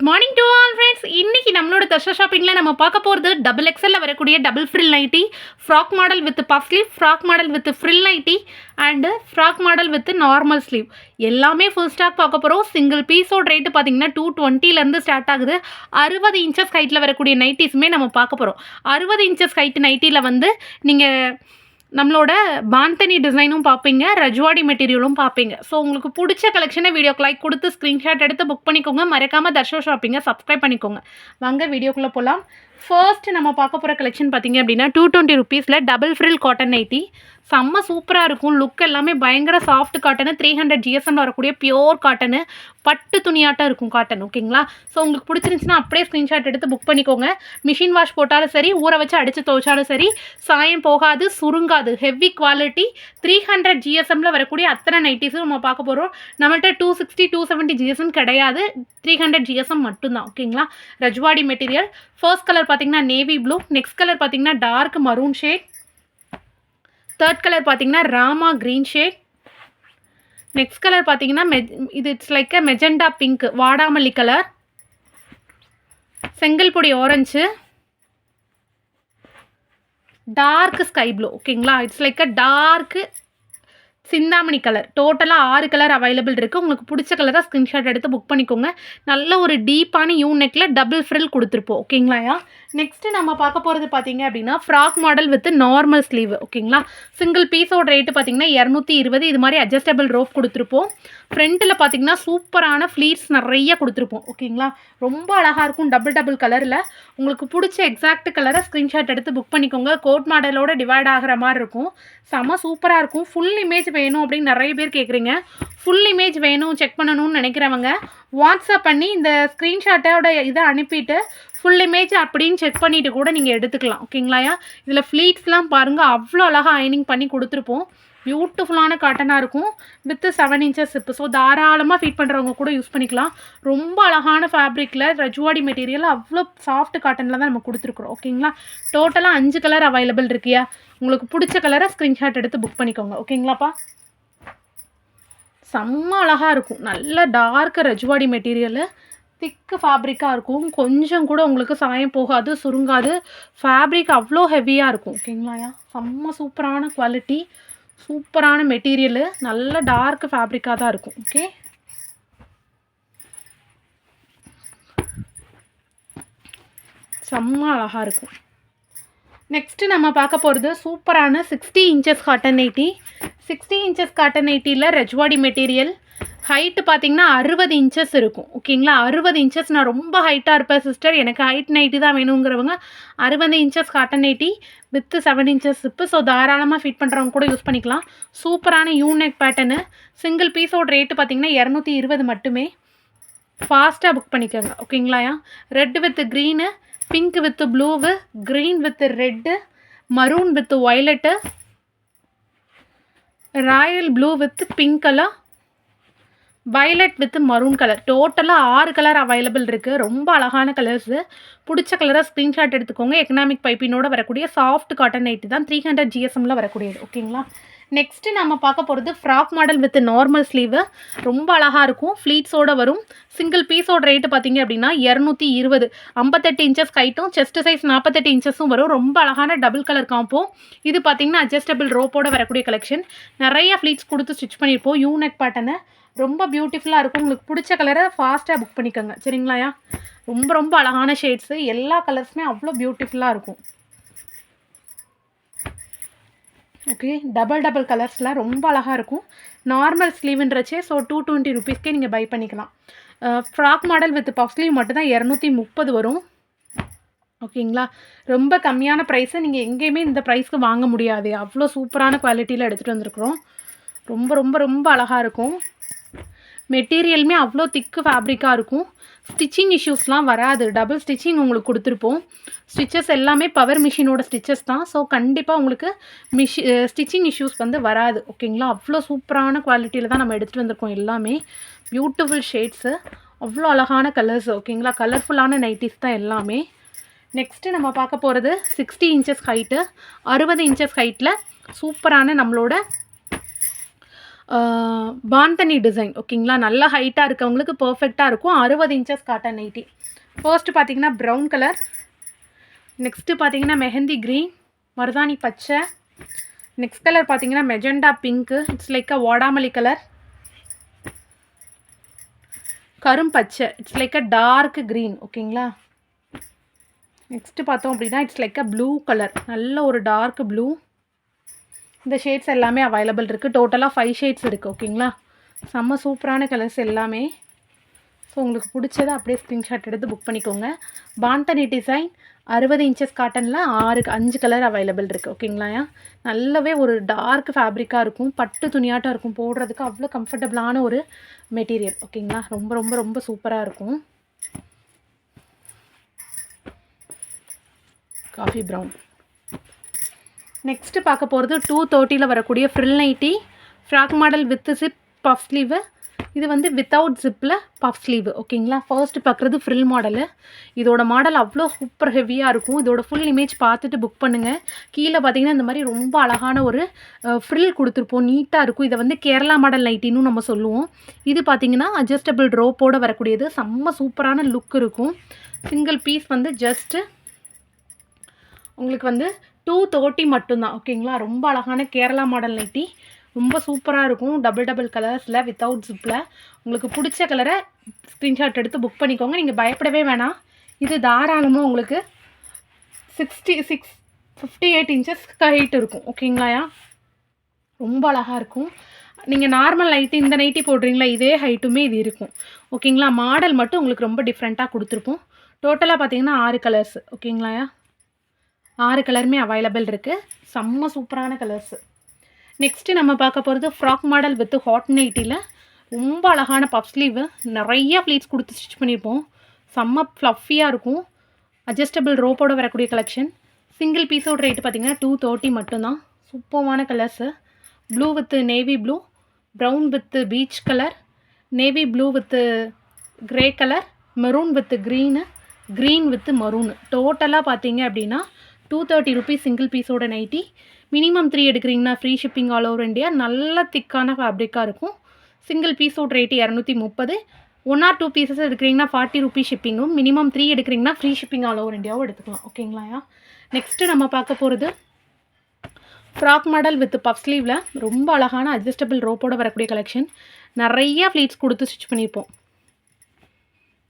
Morning to all friends. இன்னைக்கு நம்மளோட தர்ஷா ஷாப்பிங்கில் நம்ம பார்க்க போகிறது டபுள் எக்ஸலில் வரக்கூடிய double frill nighty, frock model with puff sleeve, frock model with frill nighty and frock model with normal sleeve எல்லாமே ஃபுல் ஸ்டாக் பார்க்க போகிறோம். சிங்கிள் பீஸோட ரேட்டு பார்த்தீங்கன்னா 220 ஸ்டார்ட் ஆகுது. 60 இன்ச்சஸ் ஹைட்டில் வரக்கூடிய நைட்டிஸுமே நம்ம பார்க்க போகிறோம். 60 இன்ச்சஸ் ஹைட் நைட்டியில் வந்து நீங்கள் நம்மளோட பாந்தனி டிசைனும் பார்ப்பீங்க, ரஜ்வாடி மெட்டீரியலும் பார்ப்பீங்க. ஸோ உங்களுக்கு பிடிச்ச கலெக்ஷனை வீடியோக்கு லைக் கொடுத்து ஸ்க்ரீன்ஷாட் எடுத்து புக் பண்ணிக்கோங்க. மறக்காமல் தர்ஷா ஷாப்பிங்கை சப்ஸ்கிரைப் பண்ணிக்கோங்க. வாங்க வீடியோக்குள்ளே போகலாம். ஃபர்ஸ்ட் நம்ம பார்க்க போகிற கலெக்ஷன் பார்த்தீங்க அப்படின்னா 220 ருபீஸில் டபுள் ஃப்ரில் காட்டன் நைட்டி. செம்ம சூப்பராக இருக்கும். லுக் எல்லாமே பயங்கர சாஃப்ட் காட்டனு, 300 GSM வரக்கூடிய பியோர் காட்டனு, பட்டு துணியாட்டம் இருக்கும் காட்டன். ஓகேங்களா? ஸோ உங்களுக்கு பிடிச்சிருந்துச்சுன்னா அப்படியே ஸ்க்ரீன்ஷாட் எடுத்து புக் பண்ணிக்கோங்க. மிஷின் வாஷ் போட்டாலும் சரி, ஊற வச்சு அடித்து துவைச்சாலும் சரி, சாயம் போகாது, சுருங்காது. ஹெவி குவாலிட்டி 300 GSMல வரக்கூடிய அத்தனை நைட்டிஸும் நம்ம பார்க்க போகிறோம். நம்மள்கிட்ட 260 270 GSM கிடையாது, 300 GSM மட்டும்தான். ஓகேங்களா? ரஜ்வாடி மெட்டீரியல். ஃபர்ஸ்ட் கலர் பார்த்தீங்கன்னா நேவி ப்ளூ, நெக்ஸ்ட் கலர் பார்த்தீங்கன்னா dark maroon shade, third colour பார்த்தீங்கன்னா Rama green shade, next colour பார்த்தீங்கன்னா இது it's like a magenta pink, வாடாமல்லி கலர், செங்கல் பொடி ஆரஞ்சு, டார்க் ஸ்கை ப்ளூ. ஓகேங்களா? இட்ஸ் லைக் அ டார்க் சிந்தாமணி கலர். டோட்டலாக 6 கலர் அவைலபிள் இருக்குது. உங்களுக்கு பிடிச்ச கலராக ஸ்க்ரீன்ஷாட் எடுத்து புக் பண்ணிக்கோங்க. நல்ல ஒரு டீப்பான யூ நெக்கில் டபுள் ஃப்ரில் கொடுத்துருப்போம். ஓகேங்களாயா? நெக்ஸ்ட்டு நம்ம பார்க்க போகிறது பார்த்தீங்க அப்படின்னா frock model with normal sleeve. ஓகேங்களா? சிங்கிள் பீஸோட ரேட்டு பார்த்தீங்கன்னா 220. இது மாதிரி அட்ஜஸ்டபிள் ரோப் கொடுத்துருப்போம். ஃப்ரண்ட்டில் பார்த்தீங்கன்னா சூப்பரான ஃப்ளீட்ஸ் நிறைய கொடுத்துருப்போம். ஓகேங்களா? ரொம்ப அழகாக இருக்கும். டபுள் கலரில் உங்களுக்கு பிடிச்ச எக்ஸாக்ட் கலரை ஸ்க்ரீன்ஷாட் எடுத்து புக் பண்ணிக்கோங்க. கோட் மாடலோட டிவைட் ஆகிற மாதிரி இருக்கும். செம்ம சூப்பராக இருக்கும். ஃபுல் இமேஜ் வேணும் அப்படின்னு நிறைய பேர் கேட்குறீங்க. ஃபுல் இமேஜ் வேணும், செக் பண்ணணும்னு நினைக்கிறவங்க வாட்ஸ்அப் பண்ணி இந்த ஸ்க்ரீன்ஷாட்டோட இதை அனுப்பிட்டு ஃபுல் இமேஜ் அப்படின்னு செக் பண்ணிவிட்டு கூட நீங்கள் எடுத்துக்கலாம். ஓகேங்களாயா? இதில் ஃப்ளீட்ஸ்லாம் பாருங்கள், அவ்வளோ அழகாக அயனிங் பண்ணி கொடுத்துருப்போம். பியூட்டிஃபுல்லான காட்டனாக இருக்கும் வித்து 7 இன்ச்சஸ் ஹிப்பு. ஸோ தாராளமாக ஃபீட் பண்ணுறவங்க கூட யூஸ் பண்ணிக்கலாம். ரொம்ப அழகான ஃபேப்ரிக்கில் ரஜ்வாடி மெட்டீரியல், அவ்வளோ சாஃப்ட் காட்டனில் தான் நம்ம கொடுத்துருக்குறோம். ஓகேங்களா? டோட்டலாக 5 கலர் அவைலபிள் இருக்கியா? உங்களுக்கு பிடிச்ச கலரை ஸ்க்ரீன்ஷாட் எடுத்து புக் பண்ணிக்கோங்க. ஓகேங்களாப்பா? செம்ம அழகாக இருக்கும். நல்ல டார்க் ரஜ்வாடி மெட்டீரியலு, திக்கு ஃபேப்ரிக்காக இருக்கும். கொஞ்சம் கூட உங்களுக்கு சாயம் போகாது, சுருங்காது. ஃபேப்ரிக் அவ்வளோ ஹெவியாக இருக்கும். ஓகேங்களாயா? செம்ம சூப்பரான குவாலிட்டி, சூப்பரான மெட்டீரியலு, நல்ல டார்க் ஃபேப்ரிக்காக தான் இருக்கும். ஓகே, செம்ம அழகாக இருக்கும். நெக்ஸ்ட்டு நம்ம பார்க்க போகிறது சூப்பரான 60 inches cotton nighty. 60 inches cotton நைட்டியில் ரஜ்வாடி மெட்டீரியல். ஹைட்டு பார்த்தீங்கன்னா 60 இன்ச்சஸ் இருக்கும். ஓகேங்களா? 60 இன்ச்சஸ். நான் ரொம்ப ஹைட்டாக இருப்பேன் சிஸ்டர், எனக்கு ஹைட் நைட்டி தான் வேணுங்கிறவங்க 60 inches cotton nighty with 7 inches hip. So தாராளமாக ஃபிட் பண்ணுறவங்க கூட யூஸ் பண்ணிக்கலாம். சூப்பரான யூனெக் பேட்டர்னு. சிங்கிள் பீஸோட ரேட்டு பார்த்தீங்கன்னா 220 மட்டுமே. ஃபாஸ்ட்டாக புக் பண்ணிக்கோங்க. ஓகேங்களாயா? Red with green, pink with blue, green with red, maroon with violet, royal blue with pink colour, violet with maroon colour. டோட்டலாக 6 கலர் அவைலபிள் இருக்குது. ரொம்ப அழகான கலர்ஸு. பிடிச்ச கலராக ஸ்க்ரீன்ஷாட் எடுத்துக்கோங்க. எக்கனாமிக் பைப்பினோட வரக்கூடிய சாஃப்ட் காட்டன் நைட்டி தான், 300 GSMல வரக்கூடியது. ஓகேங்களா? நெக்ஸ்ட்டு நம்ம பார்க்க போகிறது frock model with normal sleeve. ரொம்ப அழகாக இருக்கும். ஃப்ளீட்ஸோடு வரும். சிங்கிள் பீஸோட ரேட்டு பார்த்தீங்க அப்படின்னா 220. 58 இன்ச்சஸ் ஹைட்டும், செஸ்ட் சைஸ் 48 இன்ச்சஸும் வரும். ரொம்ப அழகான டபுள் கலர் காம்போ. இது பார்த்தீங்கன்னா அட்ஜஸ்டபிள் ரோப்போட வரக்கூடிய கலெக்ஷன். நிறைய ஃப்ளீட்ஸ் கொடுத்து ஸ்டிச் பண்ணியிருப்போம். யூனெக் பேட்டர்னு ரொம்ப பியூட்டிஃபுல்லாக இருக்கும். உங்களுக்கு பிடிச்ச கலரை ஃபாஸ்ட்டாக புக் பண்ணிக்கோங்க. சரிங்களாயா? ரொம்ப அழகான ஷேட்ஸு. எல்லா கலர்ஸுமே அவ்வளோ பியூட்டிஃபுல்லாக இருக்கும். ஓகே, டபுள் கலர்ஸில் ரொம்ப அழகாக இருக்கும். நார்மல் ஸ்லீவுன்றச்சே. ஸோ 220 ருபீஸ்க்கே நீங்கள் பை பண்ணிக்கலாம். Frock model with puff sleeve மட்டும் தான் 230 வரும். ஓகேங்களா? ரொம்ப கம்மியான ப்ரைஸை நீங்கள் எங்கேயுமே இந்த ப்ரைஸ்க்கு வாங்க முடியாது. அவ்வளோ சூப்பரான குவாலிட்டியில் எடுத்துகிட்டு வந்திருக்கிறோம். ரொம்ப அழகாக இருக்கும். மெட்டீரியலுமே அவ்வளோ திக்கு ஃபேப்ரிக்காக இருக்கும். ஸ்டிச்சிங் இஷ்யூஸ்லாம் வராது. டபுள் ஸ்டிச்சிங் உங்களுக்கு கொடுத்துருப்போம். ஸ்டிச்சஸ் எல்லாமே பவர் மிஷினோட ஸ்டிச்சஸ் தான். ஸோ கண்டிப்பாக உங்களுக்கு ஸ்டிச்சிங் இஷ்யூஸ் வந்து வராது. ஓகேங்களா? அவ்வளோ சூப்பரான குவாலிட்டியில் தான் நம்ம எடுத்துகிட்டு வந்திருக்கோம். எல்லாமே பியூட்டிஃபுல் ஷேட்ஸு, அவ்வளோ அழகான கலர்ஸ். ஓகேங்களா? கலர்ஃபுல்லான நைட்டிஸ் தான் எல்லாமே. நெக்ஸ்ட்டு நம்ம பார்க்க போகிறது 60 இன்ச்சஸ் ஹைட்டு, 60 இன்ச்சஸ் ஹைட்டில் சூப்பரான நம்மளோட பாந்தனி டிசைன் ஓகேங்களா. நல்ல ஹைட்டாக இருக்கவங்களுக்கு பர்ஃபெக்டாக இருக்கும். 60 இன்ச்சஸ் காட்டன் நைட்டி. ஃபர்ஸ்ட் பார்த்தீங்கன்னா ப்ரௌன் கலர், நெக்ஸ்ட்டு பார்த்தீங்கன்னா மெஹந்தி க்ரீன், மருதாணி பச்சை, நெக்ஸ்ட் கலர் பார்த்தீங்கன்னா magenta pink, it's like a வாடாமல்லி கலர், கரும்பச்சை, it's like a dark green ஓகேங்களா. நெக்ஸ்ட்டு பார்த்தோம் அப்படின்னா it's like a blue colour, நல்ல ஒரு டார்க் ப்ளூ. இந்த ஷேட்ஸ் எல்லாமே அவைலபிள் இருக்குது. டோட்டலாக 5 ஷேட்ஸ் இருக்குது ஓகேங்களா. செம்ம சூப்பரான கலர்ஸ் எல்லாமே. ஸோ உங்களுக்கு பிடிச்சதை அப்படியே ஸ்க்ரீன்ஷாட் எடுத்து புக் பண்ணிக்கோங்க. பாந்தனி டிசைன் 60 இன்ச்சஸ் காட்டனில் 5 கலர் அவைலபிள் இருக்குது ஓகேங்களா. நல்லாவே ஒரு டார்க் ஃபேப்ரிக்காக இருக்கும், பட்டு துணியாட்டம் இருக்கும், போடுறதுக்கு அவ்வளோ கம்ஃபர்டபுளான ஒரு மெட்டீரியல் ஓகேங்களா. ரொம்ப ரொம்ப ரொம்ப சூப்பராக இருக்கும். Coffee brown. நெக்ஸ்ட்டு பார்க்க போகிறது 230 வரக்கூடிய frill nighty, frock model with zip puff sleeve. இது வந்து வித்தவுட் ஜிப்பில் பஃப் ஸ்லீவு ஓகேங்களா. ஃபர்ஸ்ட் பார்க்குறது ஃப்ரில் மாடலு. இதோட மாடல் அவ்வளோ சூப்பர் ஹெவியாக இருக்கும். இதோட ஃபுல் இமேஜ் பார்த்துட்டு புக் பண்ணுங்கள். கீழே பார்த்தீங்கன்னா இந்த மாதிரி ரொம்ப அழகான ஒரு ஃப்ரில் கொடுத்துருப்போம், நீட்டாக இருக்கும். இதை வந்து கேரளா மாடல் நைட்டின்னு நம்ம சொல்லுவோம். இது பார்த்தீங்கன்னா அட்ஜஸ்டபிள் ரோப்போடு வரக்கூடியது, செம்ம சூப்பரான லுக் இருக்கும். சிங்கிள் பீஸ் வந்து ஜஸ்ட்டு உங்களுக்கு வந்து 230 மட்டும்தான் ஓகேங்களா. ரொம்ப அழகான கேரளா மாடல் நைட்டி, ரொம்ப சூப்பராக இருக்கும். டபுள் கலர்ஸில் வித்தவுட் ஜிப்பில். உங்களுக்கு பிடிச்ச கலரை ஸ்க்ரீன்ஷாட் எடுத்து புக் பண்ணிக்கோங்க. நீங்கள் பயப்படவே வேணாம். இது தாராளமாக உங்களுக்கு 58 இன்ச்சஸ் ஹைட் இருக்கும் ஓகேங்களா. ரொம்ப அழகாக இருக்கும். நீங்கள் நார்மல் நைட்டி இந்த நைட்டி போடுறீங்களா, இதே ஹைட்டுமே இது இருக்கும் ஓகேங்களா. மாடல் மட்டும் உங்களுக்கு ரொம்ப டிஃப்ரெண்ட்டாக கொடுத்துருப்போம். டோட்டலாக பார்த்தீங்கன்னா 6 கலர்ஸ் ஓகேங்களா. 6 கலருமே அவைலபிள் இருக்குது. செம்ம சூப்பரான கலர்ஸு. நெக்ஸ்ட்டு நம்ம பார்க்க போகிறது ஃப்ராக் மாடல் வித் ஹாட் நைட்டியில் ரொம்ப அழகான பஃப் ஸ்லீவு, நிறையா ப்ளீட்ஸ் கொடுத்து ஸ்டிச் பண்ணியிருப்போம். செம்ம ஃப்ளஃபியாக இருக்கும். அட்ஜஸ்டபிள் ரோப்போடு வரக்கூடிய கலெக்ஷன். சிங்கிள் பீஸோட ரேட்டு பார்த்திங்கன்னா 230 மட்டும்தான். சூப்பரான colours. Blue with navy blue, brown with peach colour, navy blue with grey colour, maroon with green, green with maroon. டோட்டலாக பார்த்தீங்க அப்படின்னா 230 ருபீஸ் சிங்கிள் பீஸோட நைட்டி. மினிமம் 3 எடுக்கிறீங்கன்னா free shipping all over India. நல்ல திக்கான ஃபேப்ரிக்காக இருக்கும். சிங்கிள் பீஸோட ரேட்டு 230. 1 or 2 பீசஸ் எடுக்கிறீங்கன்னா 40 ருபீஸ் ஷிப்பிங்கும். மினிமம் 3 எடுக்கிறீங்கன்னா ஃப்ரீ ஷிப்பிங் ஆல் ஓவர் இந்தியாவும் எடுத்துக்கலாம் ஓகேங்களா. நெக்ஸ்ட்டு நம்ம பார்க்க போகிறது ஃப்ராக் மாடல் வித் பஃப் ஸ்லீவில் ரொம்ப அழகான அட்ஜஸ்டபிள் ரோப்போடு வரக்கூடிய கலெக்ஷன். நிறையா ஃப்ளீட்ஸ் கொடுத்து ஸ்டிச் பண்ணியிருப்போம்.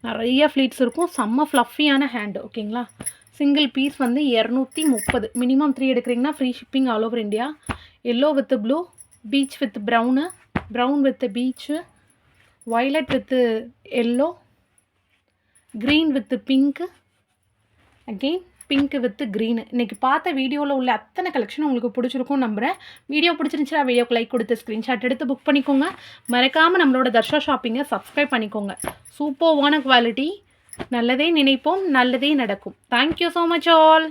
நிறைய ஃப்ளீட்ஸ் இருக்கும். செம்ம ஃப்ளஃபியான ஹேண்டு ஓகேங்களா. சிங்கிள் பீஸ் வந்து 230. மினிமம் 3 எடுக்கிறீங்கன்னா free shipping all over India. Yellow with blue, peach with brown, brown with peach, violet with yellow, green with pink, again pink with green. இன்றைக்கி பார்த்த வீடியோவில் உள்ள அத்தனை கலெக்ஷன் உங்களுக்கு பிடிச்சிருக்கும் நம்புகிறேன். வீடியோ பிடிச்சிருந்துச்சா வீடியோக்கு லைக் கொடுத்து ஸ்க்ரீன்ஷாட் எடுத்து புக் பண்ணிக்கோங்க. மறக்காமல் நம்மளோட தர்ஷா ஷாப்பிங்கை சப்ஸ்கிரைப் பண்ணிக்கோங்க. சூப்பர்வான குவாலிட்டி. நல்லதே நினைப்போம், நல்லதே நடக்கும். Thank you so much all.